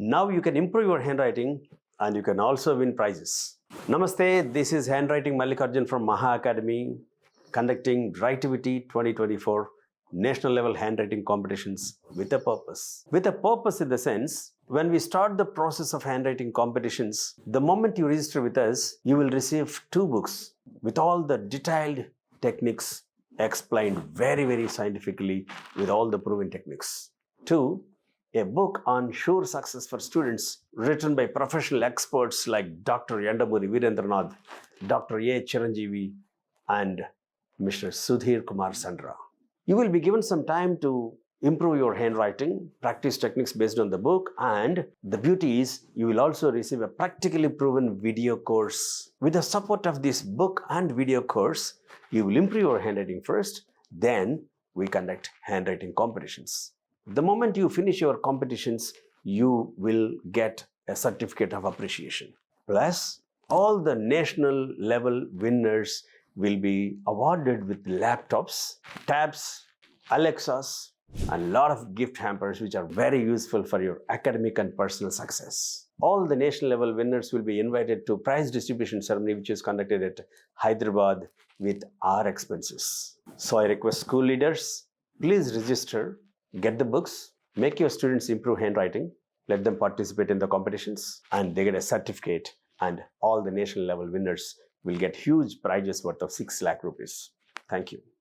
Now you can improve your handwriting and you can also win prizes. Namaste, this is Handwriting Mallikarjun from Maha Academy, conducting Writivity 2024 national level handwriting competitions with a purpose. With a purpose in the sense, when we start the process of handwriting competitions, the moment you register with us, you will receive 2 books with all the detailed techniques explained very scientifically with all the proven techniques. 2, a book on sure success for students written by professional experts like Dr. Yandamuri Virendranath, Dr. A. Chiranjeevi, and Mr. Sudhir Kumar Sandra. You will be given some time to improve your handwriting, practice techniques based on the book, and the beauty is you will also receive a practically proven video course. With the support of this book and video course, you will improve your handwriting first, then we conduct handwriting competitions. The moment you finish your competitions, you will get a certificate of appreciation. Plus, all the national level winners will be awarded with laptops, tabs, Alexas, and a lot of gift hampers which are very useful for your academic and personal success. All the national level winners will be invited to prize distribution ceremony which is conducted at Hyderabad with our expenses. So I request school leaders, please register, get the books, make your students improve handwriting, let them participate in the competitions, and they get a certificate, and all the national level winners will get huge prizes worth of 6 lakh rupees. Thank you.